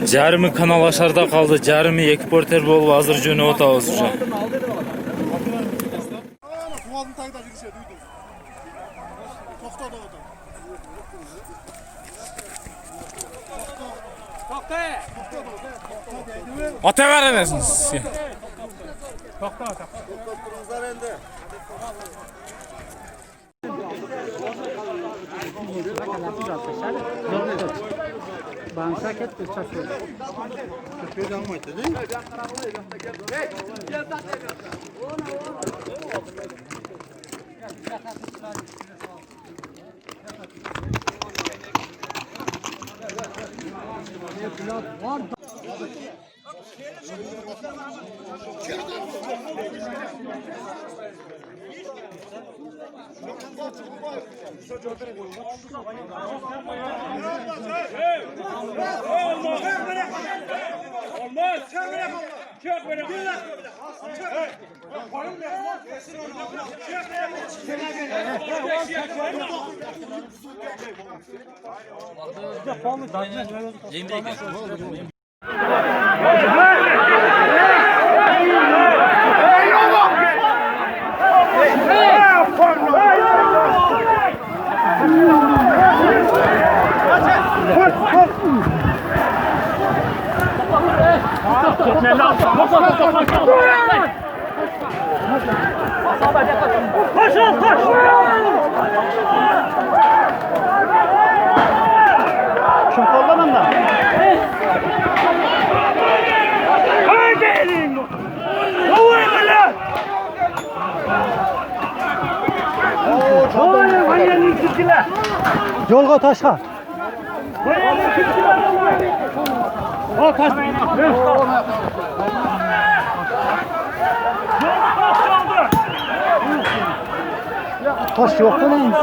Jarimi kanal aşağıda kaldı. Jarimi eksporter bolup hazır jönü otağız uşa. Ata veremezsiniz. Bansa ketdi, çatıyor. Yolga taşka. Taş yok mu lan?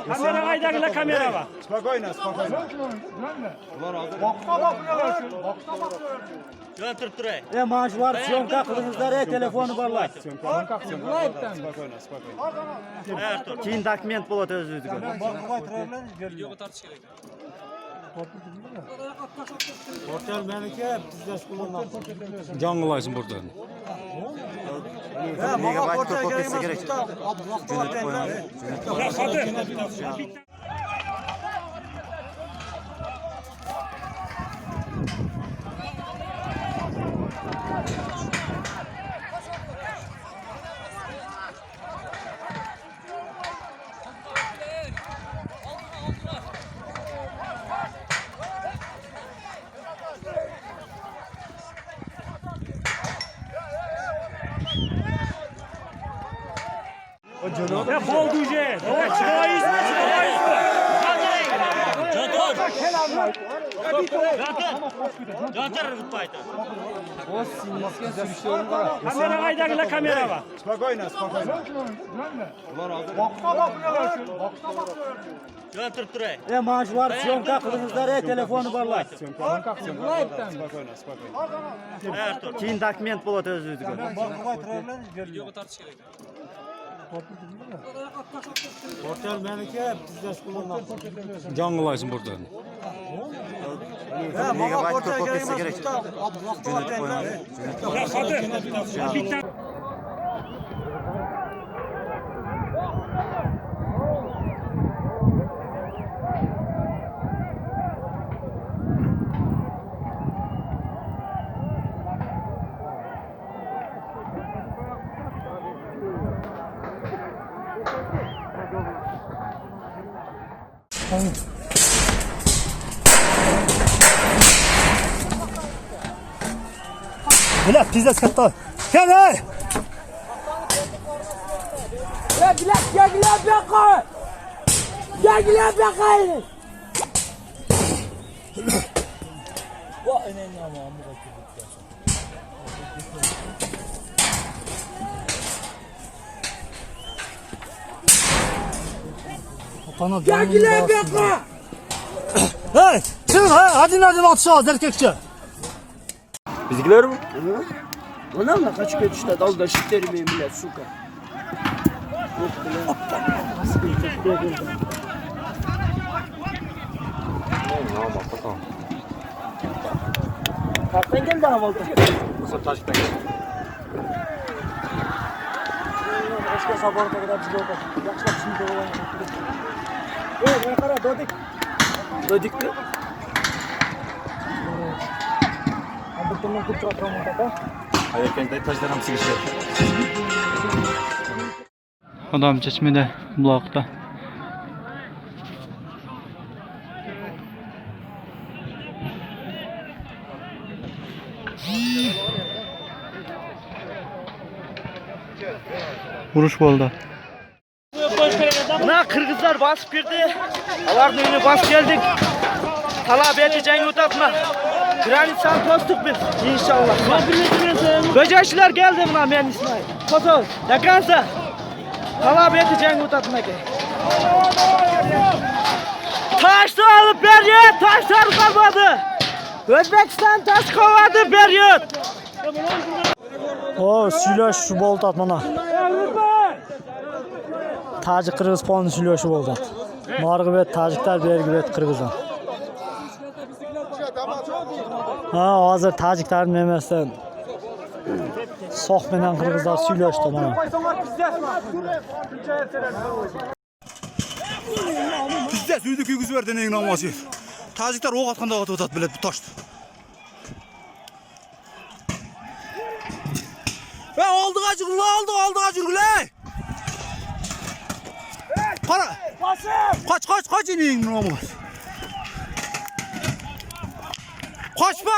Kamera kayda kamera var. Spokojno, spokojno. Maaş var, syomka kılınızlar, telefonu barlar. Spokojno, spokojno. Keyin dokument bo'ladi o'zingizga. Hotel meniki biznes kullanılır. Can kılaysın buradan. Megabayt ko'p ketsa kerak. Ya bol düje. Çıkayız mı? Çıkayız mı? Kamera kayda kamera var. Spokojno, spokojno. Maaş var, syomka kılınızlar, telefonu barlar. Spokojno, spokojno. Keyin dokument bo'ladi o'zingizga. Hotel meniki biznes kullanılır. Can kılaysın buradan. Mama ortaya gelmez. Gerek. Bilal pizza katta. Gel hey. Hey, çıkın hadi atışacağız erkekçe. Bizimkiler mi? Ondan da kaç kere işte dalda şitlerim millet suka. Kalktan gel daha valda. Nasıl taştan gel. Eski sabahına kadar bir yolda. Yakışmak şimdi olan. Ne kadar dödük. Dödük mü? Bundan kurtulacağım orada. Hayır kendi taşlarım silişiyor. Adam çeşmede bulakta. Vuruş oldu. Buna Kırgızlar basıp girdi. Alardı önüne bas geldik. Talep edeceğini utatma. Granitsan tostuk biz inşallah. Böceğçiler geldi buna ben İsmail. Kotoz, yakansa. Talep edeceğini utatma ki. Taşlı alıp Beryut, taşlar kalmadı. Özbekistan taş kovadı Beryut. O süylöş boldu atmana. Tacik Kırgız polni süylöşü boldu. Margıbet Tacikler, Bergibet Kırgızlar. Ha, hazır Taciklerin memesinden Soq bilen Kırgızlar süylöştü bana. Bizde süydük yüz verdi neyin namazı. Tacikler oğuk atkanda atat bilet bu taştı. Ve oldu acık le. Para. Kaç neyin namaz. Kaçma.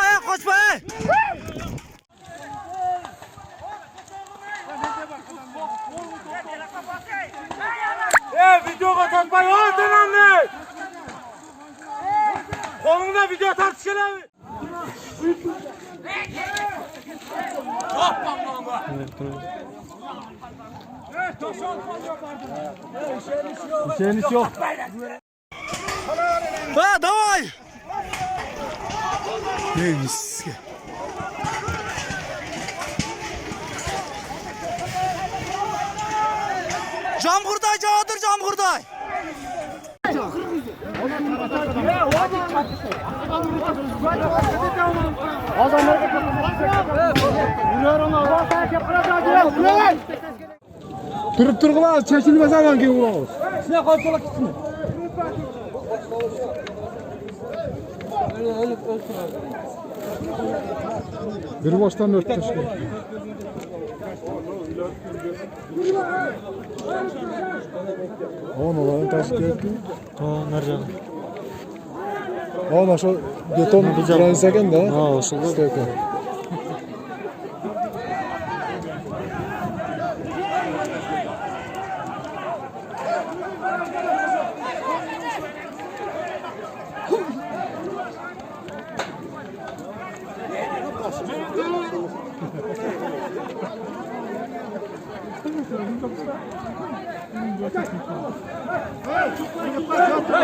Video katlatmayı oradan anne. Kolunda video tartışalım. Şeyiniz yok. Ha davay. Neymiş ki? Cam hurday cağıdır cam hurday. Turg'ular chechilmasa ham keyin uramiz. Ne kontrol etsin? Bir boshdan 4 tash. Onu taş geldi. Ha, nerede? Ana şu beton granit ekan da. Ha, oşuldu. Steka.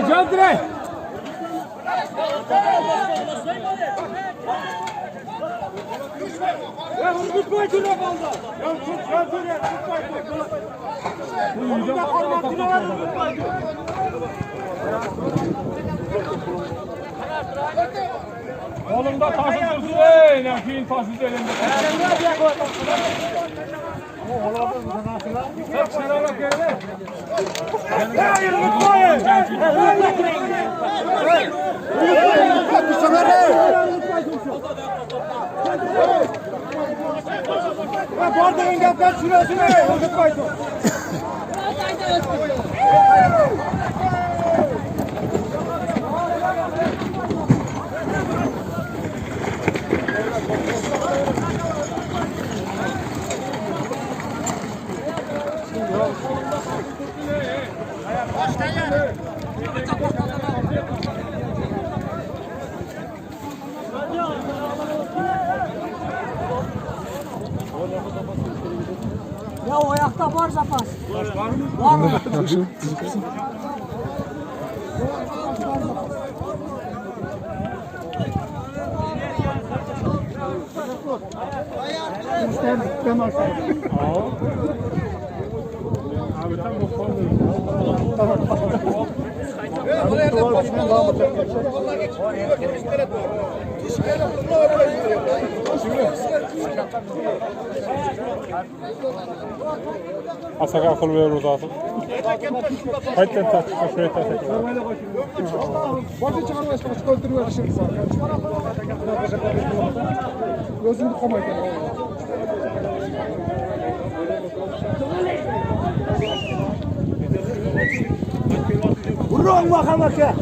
Cevap direkt. Ya tutma şuna kaldı. Ya tut ya dur ya tutma. Burada formatını var tutma. Kolumda taşı dursun ey. Ne fiil taşı elimde. Ya o ayakta var zapas. Var mı? Asaka akıl verir uzatın. Haydi tak, şuraya tak. Başı çıkarmaya çalışıp öldürüyor şimdi. Gözünü kamayın. Vurun bakalım ya.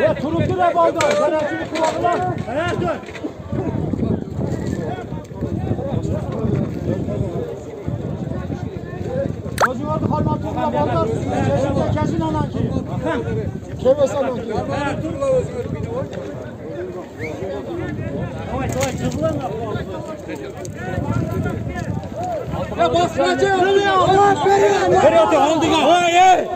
Ya turuncu ne balda? Garantilik kullanılan. Evet dur. Gözün orada kalman turuna balda. Sesinde kesin anan ki. Keves anan ki. Ya basmacı ölüyor. Allah veriyor. Nereye oldu ya? Hayır.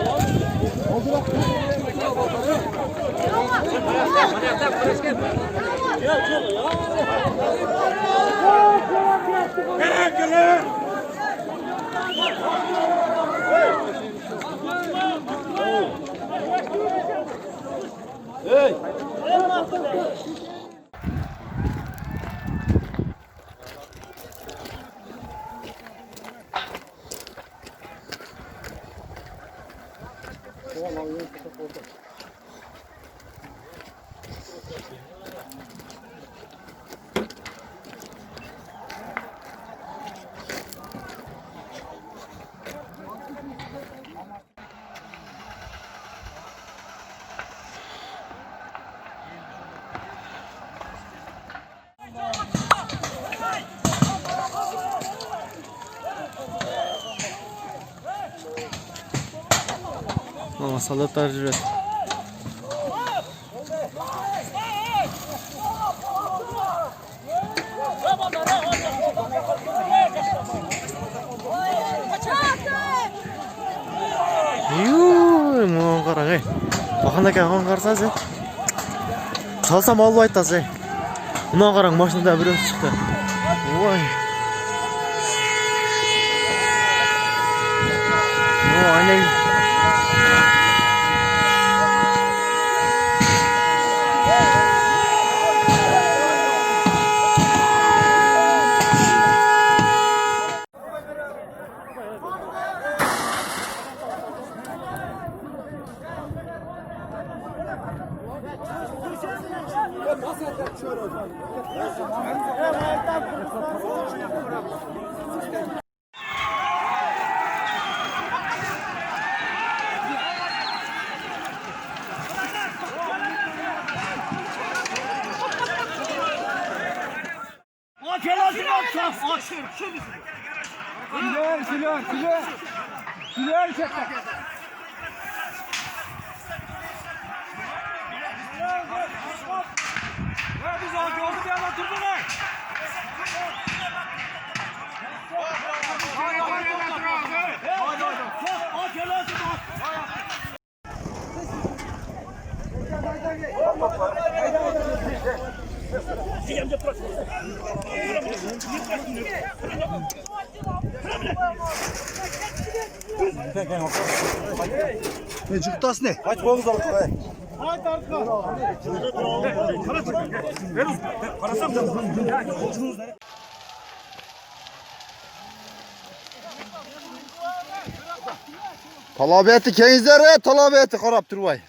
Soldatlar juradi. Mau qarang ey. Qanaqa qon qarsangiz. Salsam olib aytasiz. Buna qarang, mashinada bir o'z chiqdi. Voy. Aynen. Ne çıktas ne? Kaç boğuz alıp be. Talabiyeti keyizlere, talabiyeti karab Turvay.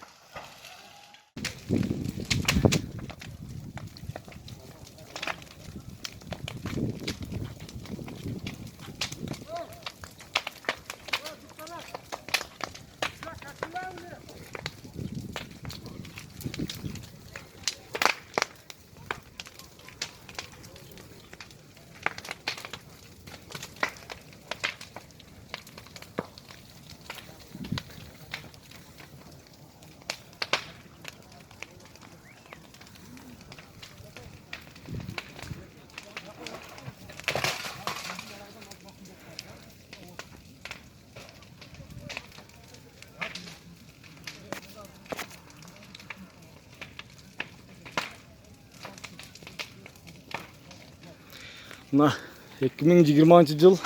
Mına 2020 yıl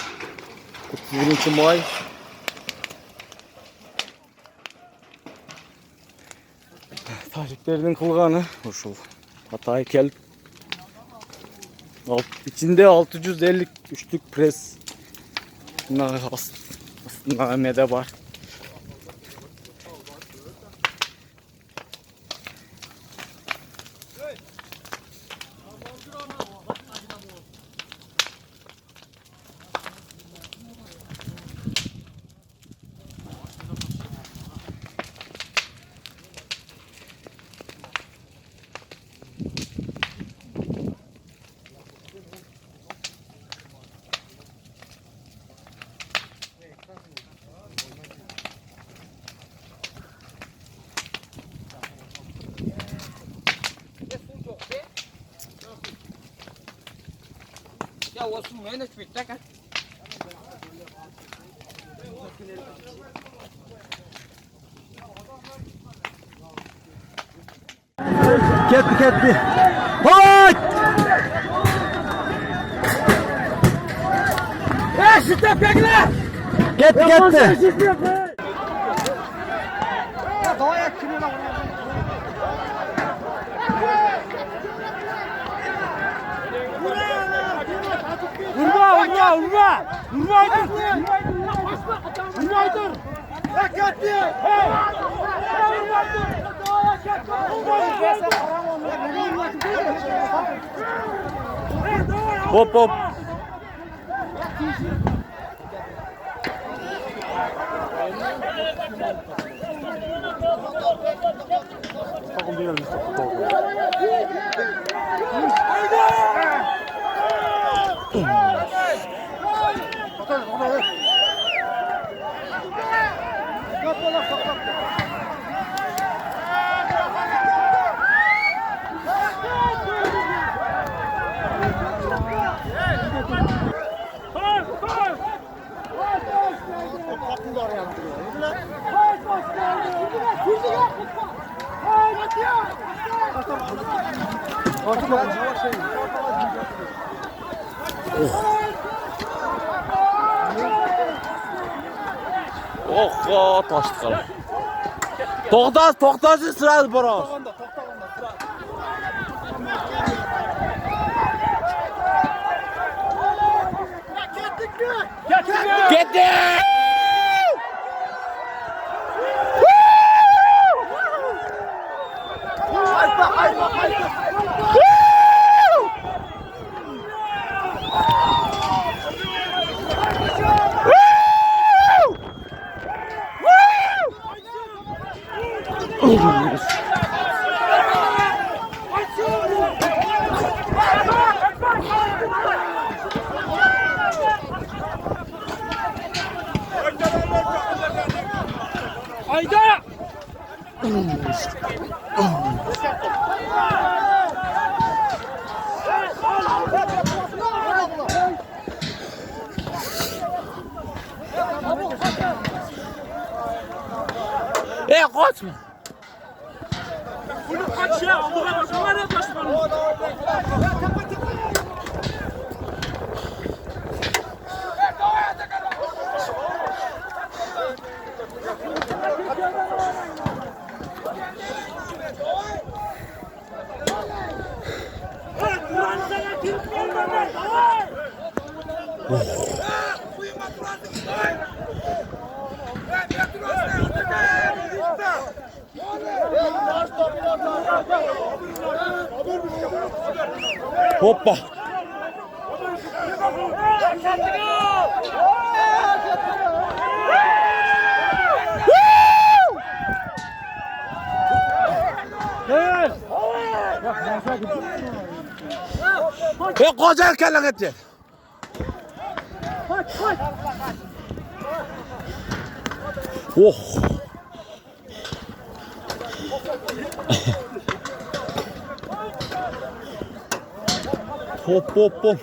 31 may tajiklerden kılğanı uşul Hatay kelip içinde 653'lük pres aslında mede var. Ketdi. Hoy! Ketdi. Hop hop. Oh, taştı kalın. Toxtası sırası bura. Getdik! Kaçma. Bunu kaç ya? Allah'a başına ne kaçma? Hoppa. Koca erkenle gitti. Oh. Hop hop hop.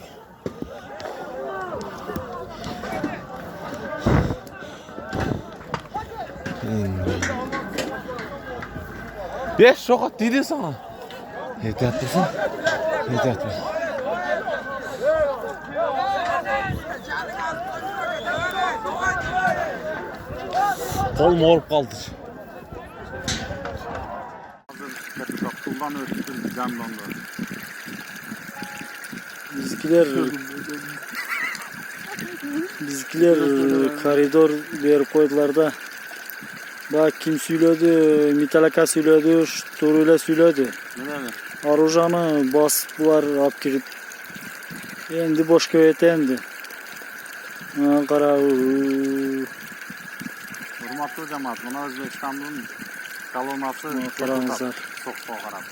Beş şokat dedi sana. Ehtiyat mısın? Ehtiyat mısın? Kolum orup kaldı. Bizkiler koridor bir koydular da. Bak kim söyledi, Mitalaka söyledi, Toruyla söyledi. Arujan'ı bastılar, alıp girip. Endi boş köyetendi. Kara. Hurmatlı cemaat, buna Özbekistan'ın kalınması Karamızlar. çok soğuk arap.